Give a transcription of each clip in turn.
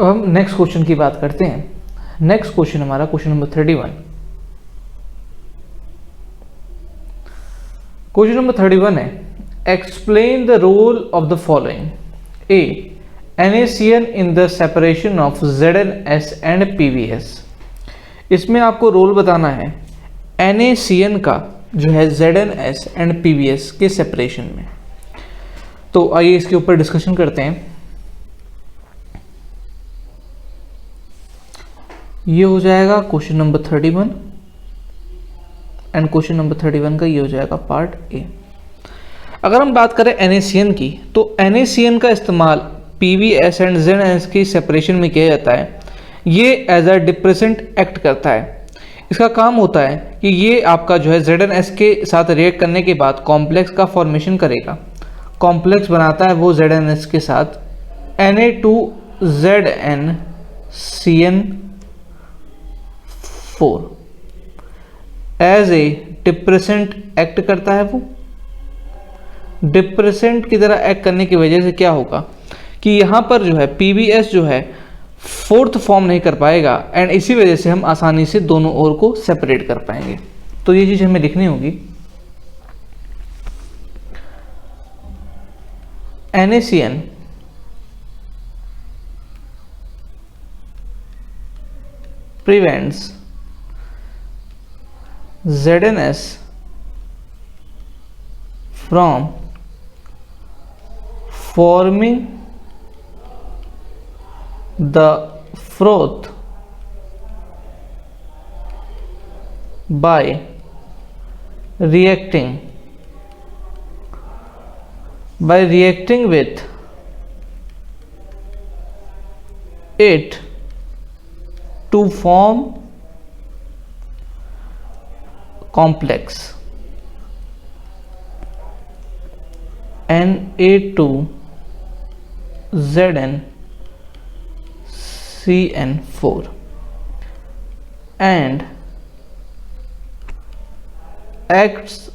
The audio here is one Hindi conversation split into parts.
अब हम नेक्स्ट क्वेश्चन की बात करते हैं। नेक्स्ट क्वेश्चन हमारा क्वेश्चन नंबर 31। क्वेश्चन नंबर 31 है, explain the role of the following. A, NaCN in the separation of ZnS and PbS। इसमें आपको रोल बताना है NaCN का जो है ZnS एंड PbS के सेपरेशन में। तो आइए इसके ऊपर डिस्कशन करते हैं। ये हो जाएगा question number 31 and question number 31 का ये हो जाएगा पार्ट ए। अगर हम बात करें NaCN की, तो NaCN का इस्तेमाल PbS एंड ZnS की सेपरेशन में किया जाता है। ये एज अ डिप्रेसेंट एक्ट करता है। इसका काम होता है कि ये आपका जो है ZnS के साथ रिएक्ट करने के बाद कॉम्प्लेक्स का फॉर्मेशन करेगा। कॉम्प्लेक्स बनाता है वो ZnS के साथ Na2ZnCN4 as a depressant act करता है। वो डिप्रेसेंट की तरह एक्ट करने की वजह से क्या होगा कि यहाँ पर जो है PbS जो है फोर्थ फॉर्म नहीं कर पाएगा एंड इसी वजह से हम आसानी से दोनों ओर को सेपरेट कर पाएंगे। तो ये चीज़ हमें लिखनी होगी। NaCN prevents ZnS from forming the froth by reacting with it to form complex Na2ZnCN4 and acts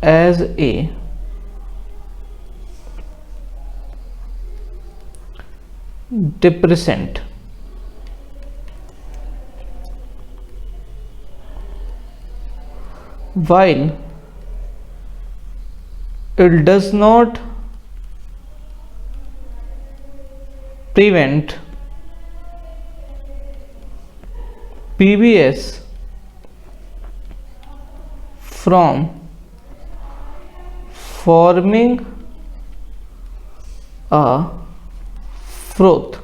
as a depressant while it does not prevent PbS from forming a froth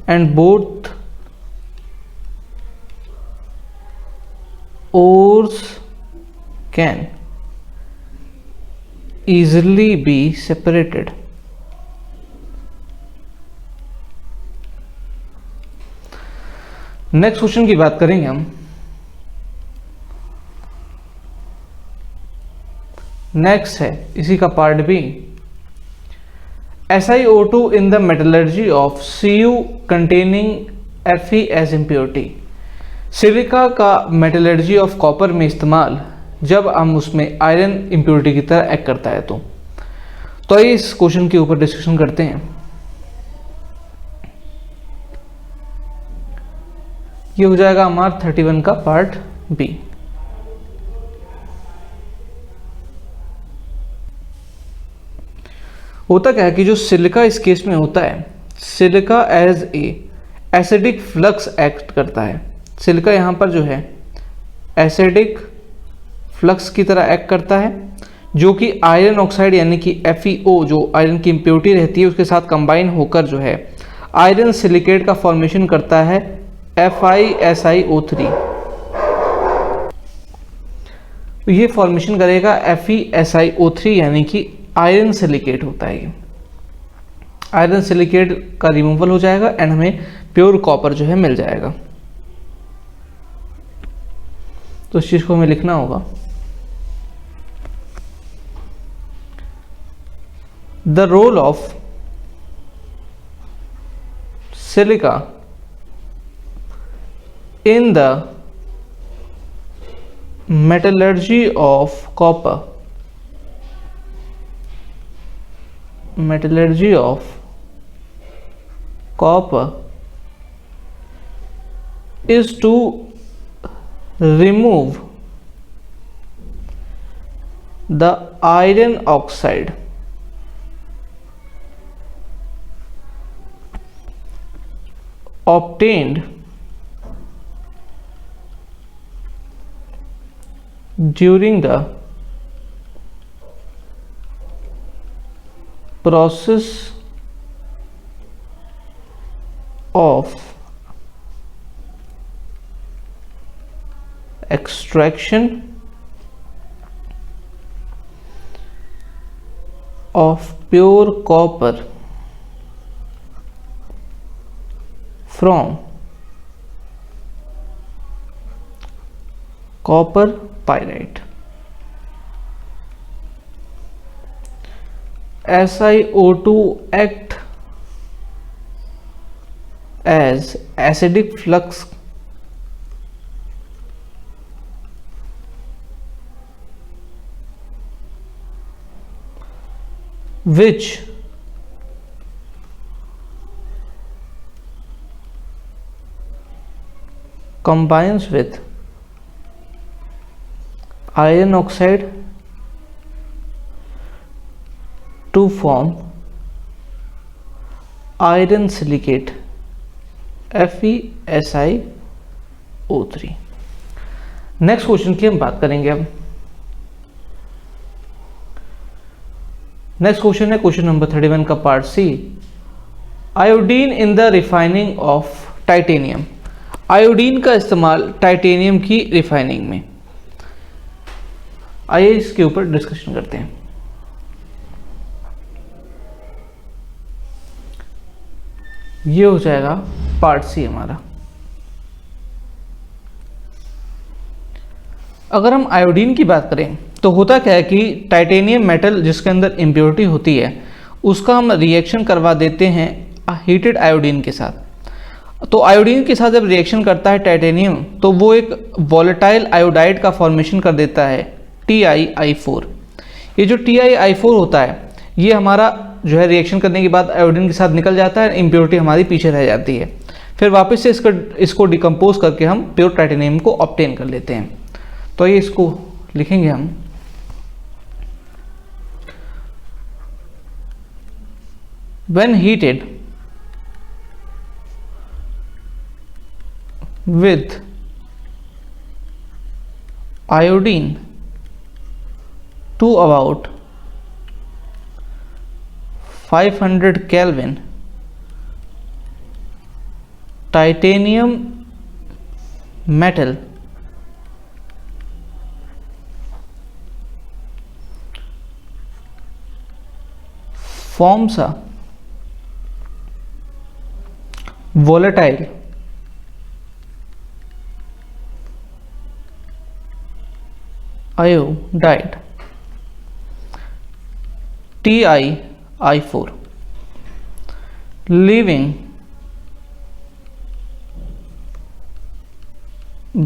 and both ores can easily be separated। Next question की बात करेंगे हम। नेक्स्ट है इसी का part B, SiO2 in the metallurgy of Cu containing Fe as impurity। Silica का मेटलर्जी ऑफ कॉपर में इस्तेमाल जब हम उसमें आयरन इम्प्योरिटी की तरह एक्ट करता है। तो आइए इस क्वेश्चन के ऊपर डिस्कशन करते हैं। ये हो जाएगा हमारा 31 का पार्ट बी। होता क्या है कि जो सिलिका इस केस में होता है, silica as a acidic flux act करता है। सिलिका यहाँ पर जो है एसिडिक फ्लक्स की तरह एक्ट करता है, जो कि आयरन ऑक्साइड यानी कि FeO जो आयरन की इम्प्योरिटी रहती है उसके साथ कंबाइन होकर जो है आयरन सिलिकेट का फॉर्मेशन करता है FeSiO3। तो ये फॉर्मेशन करेगा FeSiO3 यानी कि आयरन सिलिकेट होता है। ये आयरन सिलिकेट का रिमूवल हो जाएगा एंड हमें प्योर कॉपर जो है मिल जाएगा। तो इस चीज को हमें लिखना होगा। The role of silica in the metallurgy of copper, metallurgy of copper is to remove the iron oxide obtained during the process of extraction of pure copper from copper pyrite. SiO2 act as acidic flux which combines with iron oxide to form iron silicate FeSiO3। Next question की हम बात करेंगे अब। नेक्स्ट क्वेश्चन है क्वेश्चन नंबर 31 का part C, iodine in the refining of titanium. Iodine का इस्तेमाल टाइटेनियम की रिफाइनिंग में। आइए इसके ऊपर डिस्कशन करते हैं। ये हो जाएगा पार्ट सी हमारा। अगर हम आयोडीन की बात करें तो होता क्या है कि टाइटेनियम मेटल जिसके अंदर इम्प्योरिटी होती है उसका हम रिएक्शन करवा देते हैं हीटेड आयोडीन के साथ। तो आयोडीन के साथ जब रिएक्शन करता है टाइटेनियम तो वो एक वॉलेटाइल आयोडाइड का फॉर्मेशन कर देता है TiI4। ये जो TiI4 होता है ये हमारा जो है रिएक्शन करने के बाद आयोडीन के साथ निकल जाता है, इम्प्योरिटी हमारी पीछे रह जाती है। फिर वापस से इसको डिकम्पोज करके हम प्योर टाइटेनियम को ऑब्टेन कर लेते हैं। तो ये इसको लिखेंगे हम when heated with iodine to about 500 Kelvin, titanium metal forms a volatile iodide TiI4, leaving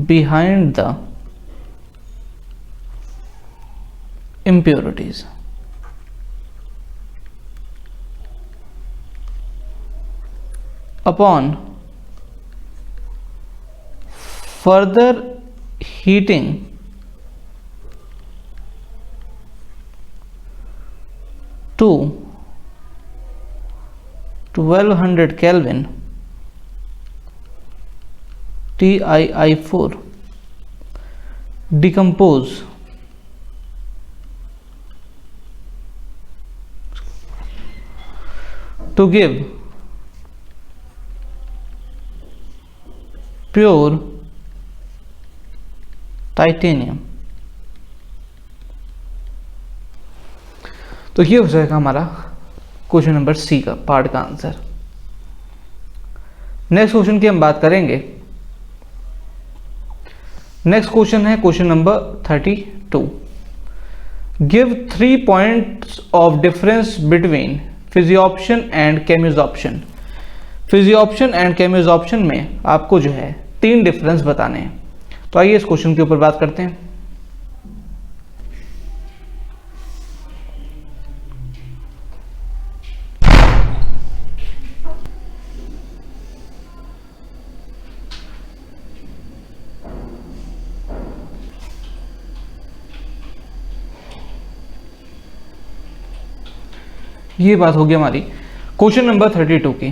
behind the impurities. Upon further heating to 1200 Kelvin, TiI4 decompose to give pure titanium. तो ये हो जाएगा हमारा क्वेश्चन नंबर सी का पार्ट का आंसर। नेक्स्ट क्वेश्चन की हम बात करेंगे। नेक्स्ट क्वेश्चन है question number 32, give 3 points of difference between physisorption and chemisorption. Physisorption and chemisorption में आपको जो है 3 डिफरेंस बताने हैं। तो आइए इस क्वेश्चन के ऊपर बात करते हैं। ये बात होगी हमारी क्वेश्चन नंबर 32 की।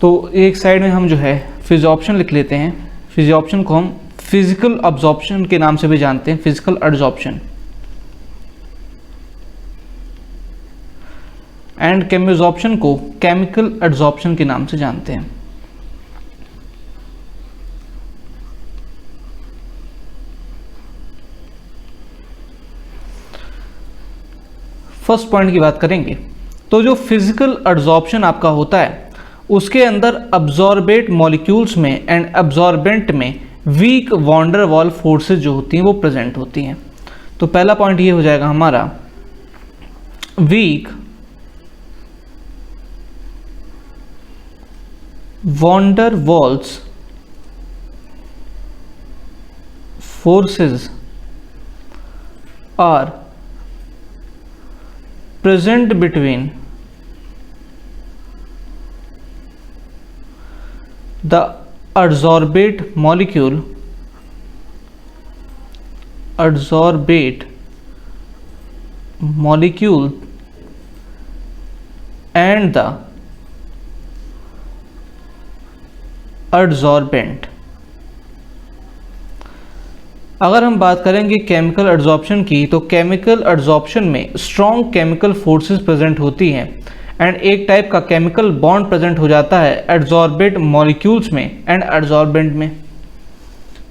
तो एक साइड में हम जो है फिजियोप्शन लिख लेते हैं। फिजियोप्शन को हम फिजिकल अब्जॉर्प्शन के नाम से भी जानते हैं, फिजिकल एब्जॉर्प्शन, एंड केमिजॉर्प्शन को केमिकल एब्जॉर्प्शन के नाम से जानते हैं। फर्स्ट पॉइंट की बात करेंगे तो जो फिजिकल एब्जॉर्प्शन आपका होता है उसके अंदर अब्जॉर्बेट मॉलिक्यूल्स में एंड अब्जॉर्बेंट में वीक वॉन्डर वॉल फोर्सेज जो होती हैं वो प्रेजेंट होती हैं। तो पहला पॉइंट ये हो जाएगा हमारा, weak van der Waals forces are present between the adsorbate molecule and the adsorbent। अगर हम बात करेंगे केमिकल एब्जॉर्प्शन की तो केमिकल एब्जॉर्प्शन में स्ट्रॉन्ग केमिकल फोर्सेस प्रेजेंट होती हैं एंड एक टाइप का केमिकल बॉन्ड प्रेजेंट हो जाता है एब्जॉर्बेट मॉलिक्यूल्स में एंड एब्जॉर्बेंट में।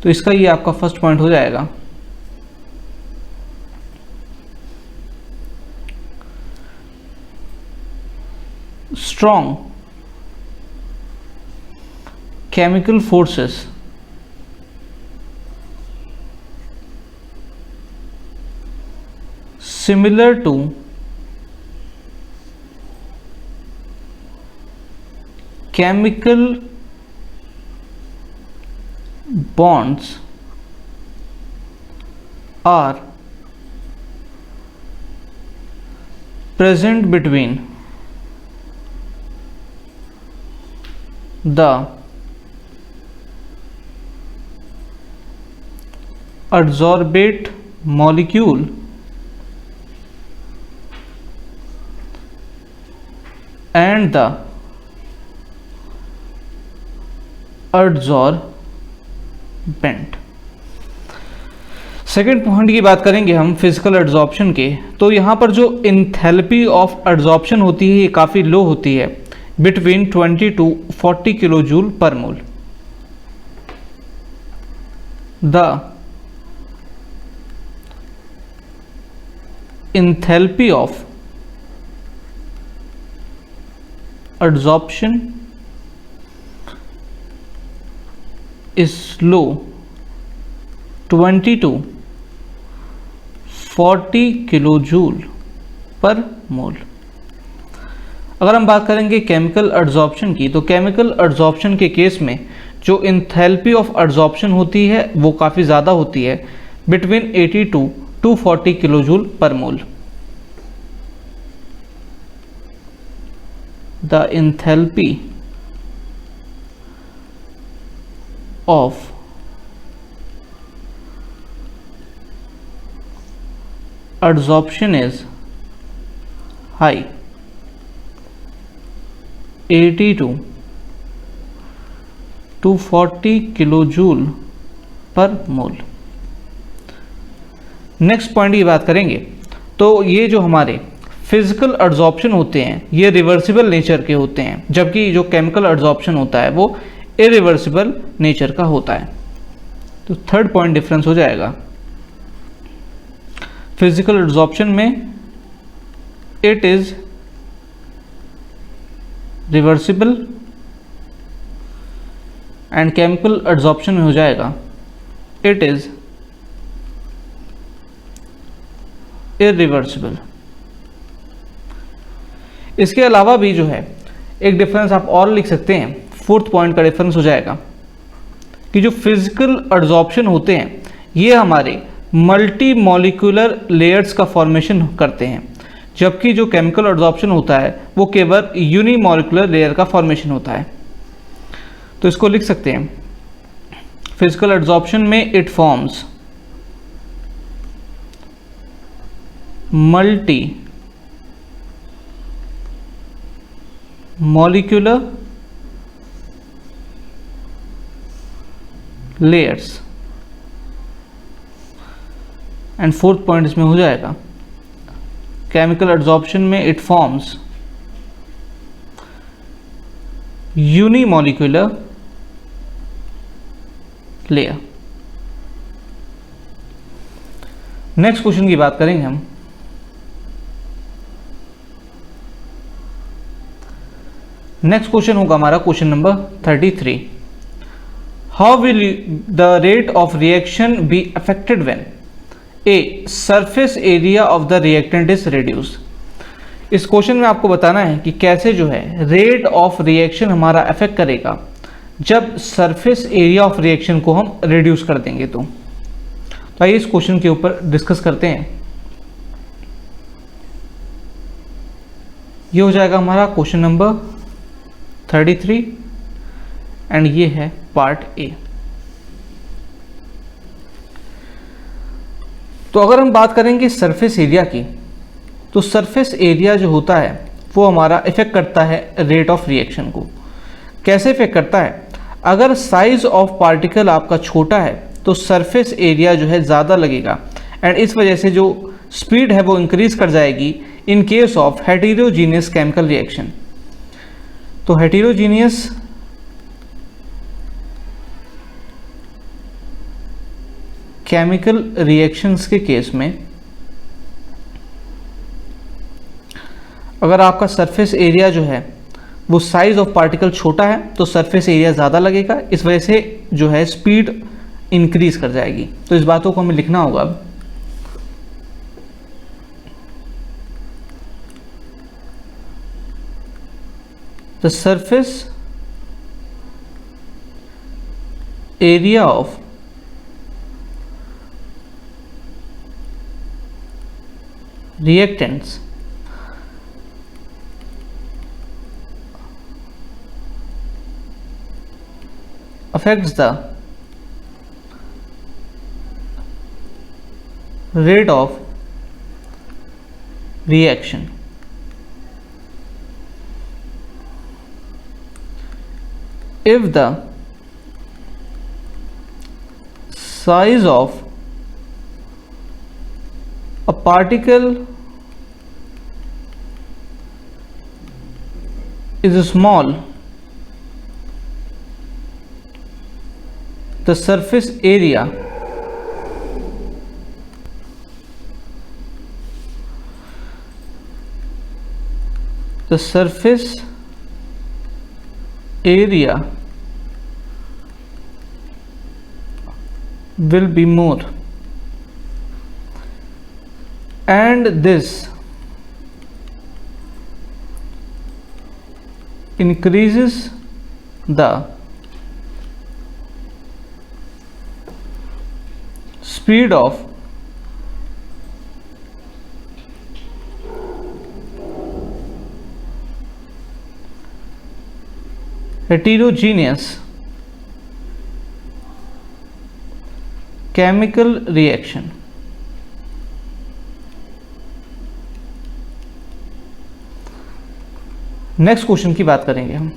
तो इसका ये आपका फर्स्ट पॉइंट हो जाएगा। Strong chemical forces similar to chemical bonds are present between the adsorbate molecule and the adsorbent। Second point की बात करेंगे हम फिजिकल एब्जॉर्प्शन के, तो यहाँ पर जो इंथैल्पी ऑफ एब्जॉर्प्शन होती है ये काफ़ी लो होती है, between 20 to 40 kilo joule per mole. The enthalpy of adsorption is low 20 to 40 kilo joule per mole. अगर हम बात करेंगे केमिकल एब्जॉर्प्शन की तो केमिकल एब्जॉर्प्शन के केस में जो इंथैल्पी ऑफ एब्जॉर्प्शन होती है वो काफ़ी ज़्यादा होती है, between 80 to 240 kilo joule per mole. The enthalpy of adsorption is high, 80 to 240 kilojoule पर मोल। नेक्स्ट पॉइंट की बात करेंगे तो ये जो हमारे फिजिकल एब्जॉर्प्शन होते हैं ये रिवर्सिबल नेचर के होते हैं, जबकि जो केमिकल एब्जॉर्प्शन होता है वो इरिवर्सिबल नेचर का होता है। तो थर्ड पॉइंट डिफरेंस हो जाएगा, फिजिकल एब्जॉर्प्शन में it is reversible and chemical absorption में हो जाएगा इट इज इरिवर्सिबल। इसके अलावा भी जो है एक डिफरेंस आप और लिख सकते हैं, फोर्थ पॉइंट का डिफरेंस हो जाएगा कि जो फिजिकल एब्जॉर्प्शन होते हैं ये हमारे मल्टी मॉलिक्यूलर लेयर्स का फॉर्मेशन करते हैं, जबकि जो केमिकल एब्जॉर्प्शन होता है वो केवल यूनिमॉलिक्यूलर लेयर का फॉर्मेशन होता है। तो इसको लिख सकते हैं, फिजिकल एब्जॉर्प्शन में it forms multi molecular layers, and fourth point इसमें हो जाएगा केमिकल एड्सॉर्प्शन में it forms unimolecular layer. Next question की बात करेंगे हम। नेक्स्ट क्वेश्चन होगा हमारा question number 33। How will the rate of reaction be affected when a surface area of the reactant is reduce. इस क्वेश्चन में आपको बताना है कि कैसे जो है रेट ऑफ रिएक्शन हमारा अफेक्ट करेगा जब सरफेस एरिया ऑफ रिएक्शन को हम रिड्यूस कर देंगे। तो आइए इस क्वेश्चन के ऊपर डिस्कस करते हैं। ये हो जाएगा हमारा क्वेश्चन नंबर 33 एंड ये है पार्ट ए। तो अगर हम बात करेंगे सरफेस एरिया की, तो सरफेस एरिया जो होता है वो हमारा इफेक्ट करता है रेट ऑफ रिएक्शन को। कैसे इफेक्ट करता है? अगर साइज ऑफ पार्टिकल आपका छोटा है तो सरफेस एरिया जो है ज़्यादा लगेगा एंड इस वजह से जो स्पीड है वो इंक्रीज कर जाएगी in case of heterogeneous chemical reaction. तो हेटेरोजीनियस केमिकल रिएक्शंस के केस में अगर आपका सरफेस एरिया जो है वो साइज ऑफ पार्टिकल छोटा है तो सरफेस एरिया ज़्यादा लगेगा, इस वजह से जो है स्पीड इंक्रीज कर जाएगी। तो इस बातों को हमें लिखना होगा अब। The surface area of reactants affects the rate of reaction. If the size of a particle is small, the surface area will be more, and this increases the speed of heterogeneous chemical reaction. Next question की बात करेंगे हम।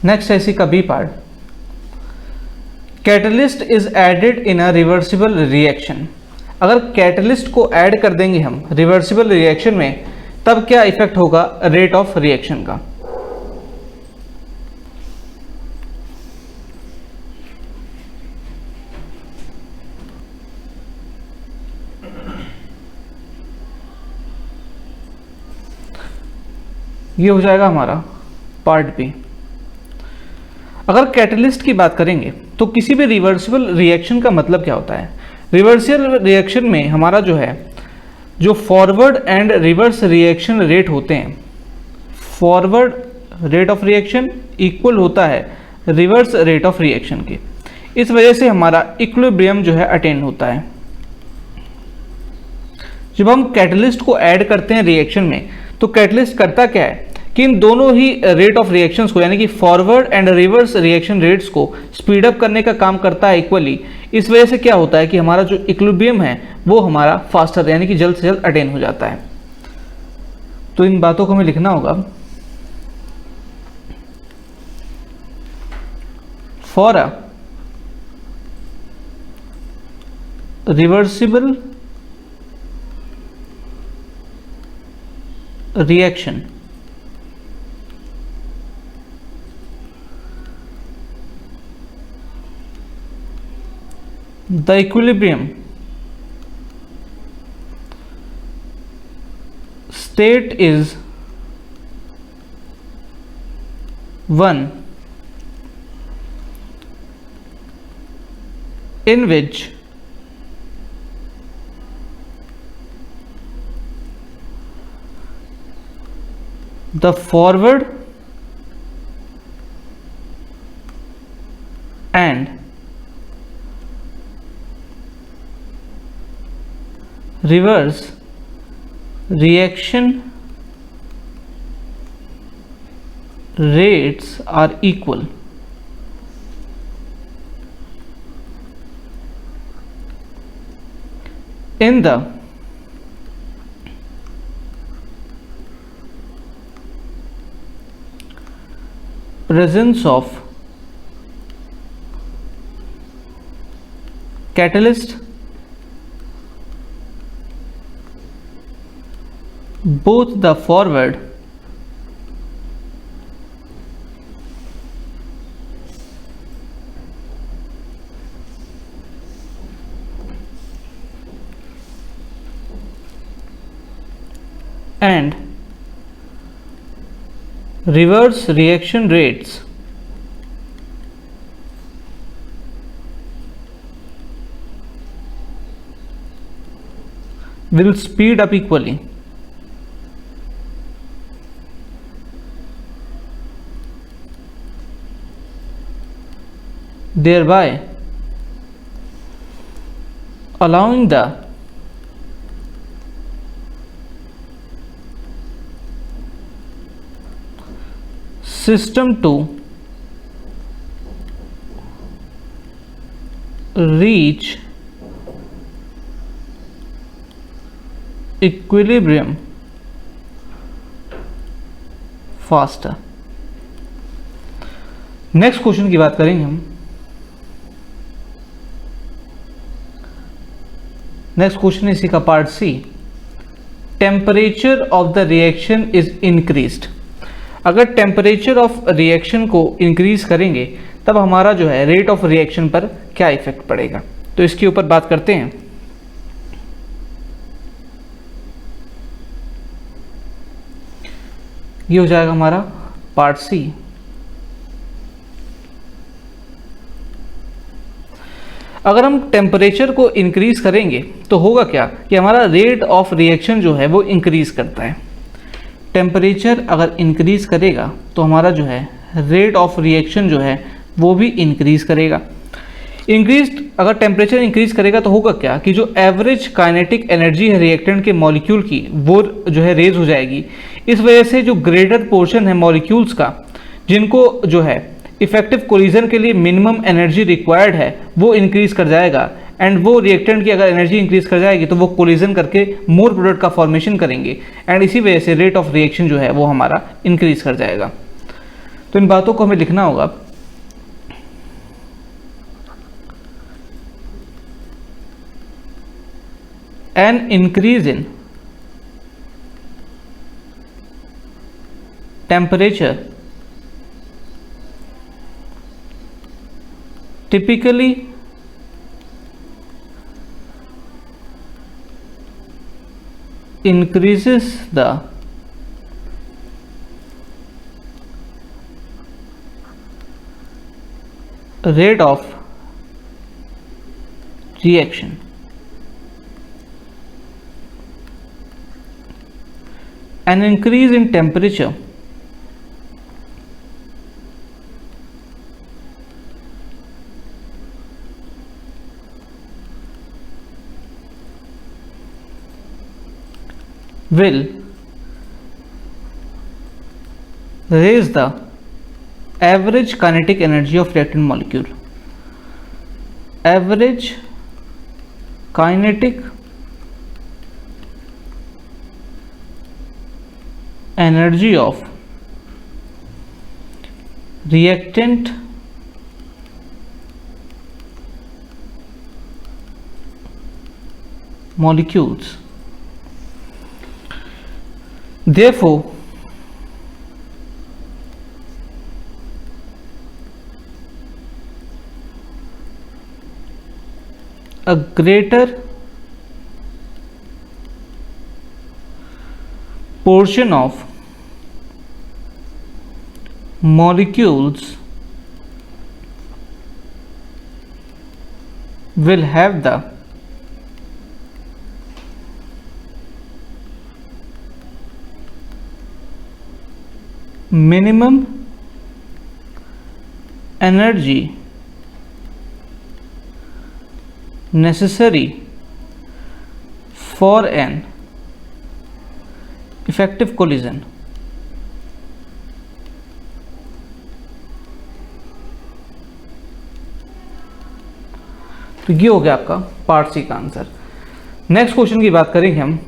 नेक्स्ट है इसी का B part. Catalyst is added in a reversible reaction. अगर कैटलिस्ट को ऐड कर देंगे हम रिवर्सिबल रिएक्शन में तब क्या इफेक्ट होगा रेट ऑफ रिएक्शन का? ये हो जाएगा हमारा पार्ट बी। अगर कैटलिस्ट की बात करेंगे तो किसी भी रिवर्सिबल रिएक्शन का मतलब क्या होता है? रिवर्सिबल रिएक्शन में हमारा जो है जो forward and reverse reaction rate होते हैं, forward rate of reaction equal होता है रिवर्स रेट ऑफ रिएक्शन के। इस वजह से हमारा इक्विलिब्रियम जो है अटेन होता है। जब हम कैटलिस्ट को ऐड करते हैं रिएक्शन में तो कैटलिस्ट करता क्या है कि इन दोनों ही रेट ऑफ रिएक्शंस को यानी कि forward and reverse reaction rates को स्पीड अप करने का काम करता है इक्वली। इस वजह से क्या होता है कि हमारा जो इक्विलिब्रियम है वो हमारा फास्टर यानी कि जल्द से जल्द अटेन हो जाता है। तो इन बातों को हमें लिखना होगा। For a reversible reaction the equilibrium state is one in which the forward and reverse reaction rates are equal. In the presence of catalyst, both the forward and reverse reaction rates will speed up equally. Thereby allowing the system to reach equilibrium faster. Next question की बात करेंगे हम। नेक्स्ट क्वेश्चन है इसी का part C. Temperature of the reaction is increased. अगर टेम्परेचर ऑफ रिएक्शन को इंक्रीज करेंगे तब हमारा जो है रेट ऑफ रिएक्शन पर क्या इफेक्ट पड़ेगा, तो इसके ऊपर बात करते हैं। ये हो जाएगा हमारा पार्ट सी। अगर हम टेम्परेचर को इंक्रीज करेंगे तो होगा क्या कि हमारा रेट ऑफ रिएक्शन जो है वो इंक्रीज करता है। टेम्परेचर अगर इंक्रीज करेगा तो हमारा जो है रेट ऑफ रिएक्शन जो है वो भी इंक्रीज करेगा। अगर टेम्परेचर इंक्रीज करेगा तो होगा क्या कि जो एवरेज काइनेटिक एनर्जी है रिएक्टेंट के मॉलिक्यूल की वो जो है रेज हो जाएगी। इस वजह से जो ग्रेटर पोर्शन है मॉलिक्यूल्स का जिनको जो है इफेक्टिव कोलिजन के लिए मिनिमम एनर्जी रिक्वायर्ड है वो इंक्रीज कर जाएगा। एंड वो रिएक्टेंट की अगर एनर्जी इंक्रीज कर जाएगी तो वो कोलिजन करके मोर प्रोडक्ट का फॉर्मेशन करेंगे एंड इसी वजह से रेट ऑफ रिएक्शन जो है वो हमारा इंक्रीज कर जाएगा। तो इन बातों को हमें लिखना होगा। An increase in temperature typically increases the rate of reaction. An increase in temperature will raise the average kinetic energy of reactant molecule. Average kinetic energy of reactant molecules. Therefore, a greater portion of molecules will have the minimum energy necessary for an effective collision. तो ये हो गया आपका पार्ट सी का आंसर। नेक्स्ट क्वेश्चन की बात करेंगे हम।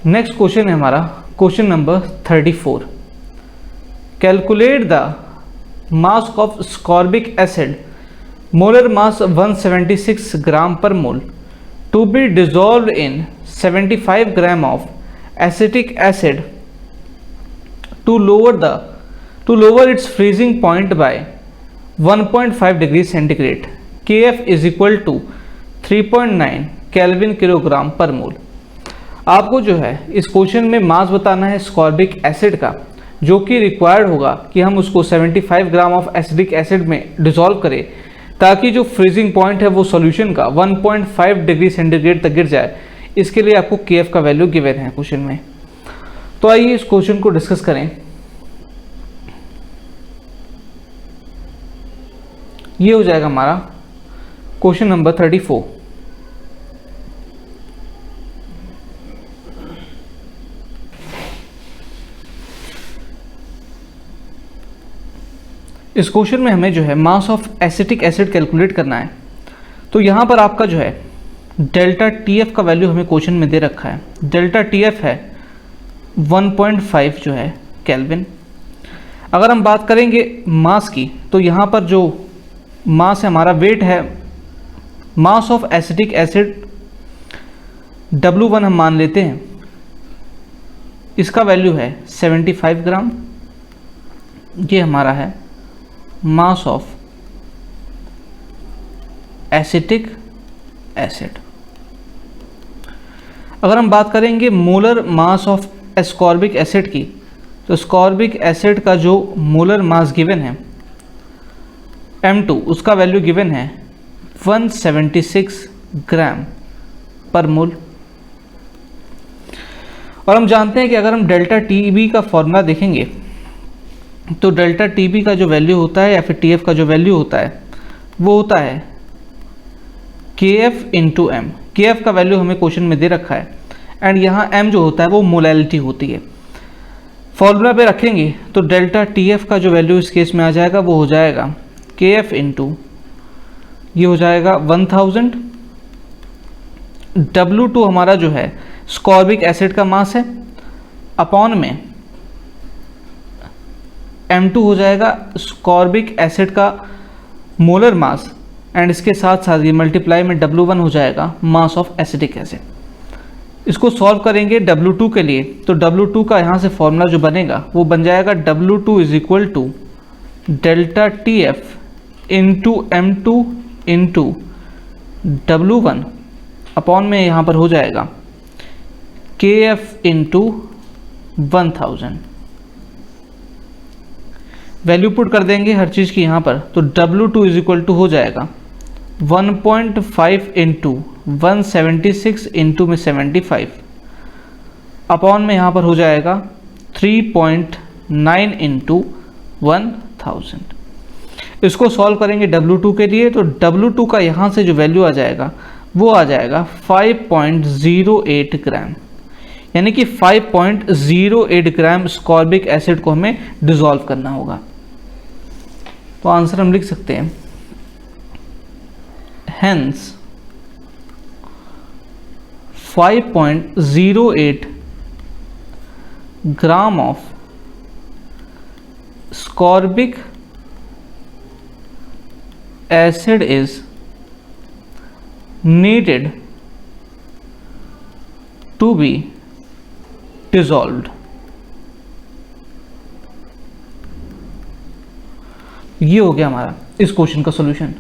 नेक्स्ट क्वेश्चन है हमारा question number 34। Calculate the mass of ascorbic acid, molar mass 176 gram per mole, to be dissolve in 75 gram of acetic acid to lower its freezing point by 1.5 degree centigrade. Kf is equal to 3.9 kelvin kilogram per mole. आपको जो है इस क्वेश्चन में मास बताना है स्कॉर्बिक एसिड का, जो कि रिक्वायर्ड होगा कि हम उसको 75 ग्राम ऑफ एसिडिक एसिड में डिसॉल्व करें, ताकि जो फ्रीजिंग पॉइंट है वो सॉल्यूशन का 1.5 डिग्री सेंटीग्रेड तक गिर जाए। इसके लिए आपको Kf का वैल्यू गिवन है क्वेश्चन में। तो आइए इस क्वेश्चन को डिस्कस करें। ये हो जाएगा हमारा क्वेश्चन नंबर 34। इस क्वेश्चन में हमें जो है mass of acetic acid calculate करना है। तो यहाँ पर आपका जो है डेल्टा TF का वैल्यू हमें क्वेश्चन में दे रखा है। डेल्टा TF है 1.5 जो है केल्विन। अगर हम बात करेंगे मास की, तो यहाँ पर जो मास है हमारा, वेट है, mass of acetic acid W1 हम मान लेते हैं, इसका वैल्यू है 75 ग्राम। ये हमारा है मास ऑफ एसिटिक एसिड। अगर हम बात करेंगे molar mass of ascorbic acid की, तो स्कॉर्बिक एसिड का जो मोलर मास गिवन है M2, उसका वैल्यू गिवन है 176 ग्राम पर मोल। और हम जानते हैं कि अगर हम डेल्टा TB का फॉर्मूला देखेंगे, तो डेल्टा TB का जो वैल्यू होता है या फिर TF का जो वैल्यू होता है वो होता है KF इंटू M। KF का वैल्यू हमें क्वेश्चन में दे रखा है, एंड यहाँ M जो होता है वो मोलैलिटी होती है। फॉर्मूला पे रखेंगे तो डेल्टा TF का जो वैल्यू इस केस में आ जाएगा वो हो जाएगा KF इंटू, ये हो जाएगा 1000। W2 हमारा जो है स्कॉर्बिक एसिड का मास है, अपॉन में M2 हो जाएगा स्कॉर्बिक एसिड का मोलर मास, एंड इसके साथ साथ ये मल्टीप्लाई में W1 हो जाएगा मास ऑफ एसिटिक एसिड। इसको सॉल्व करेंगे W2 के लिए, तो W2 का यहाँ से फॉर्मूला जो बनेगा वो बन जाएगा W2 is equal to delta TF into M2 into W1 upon में यहाँ पर हो जाएगा KF इंटू 1000। वैल्यू पुट कर देंगे हर चीज़ की यहाँ पर, तो W2 इज इक्वल टू हो जाएगा 1.5 इंटू 176 इंटू में 75 अपॉन में यहाँ पर हो जाएगा 3.9 इंटू 1000। इसको सॉल्व करेंगे W2 के लिए, तो W2 का यहाँ से जो वैल्यू आ जाएगा वो आ जाएगा 5.08 ग्राम। यानी कि 5.08 ग्राम स्कॉर्बिक एसिड को हमें डिसॉल्व करना होगा। तो आंसर हम लिख सकते हैं, hence 5.08 gram of ascorbic acid is needed to be dissolved। ये हो गया हमारा इस क्वेश्चन का सॉल्यूशन।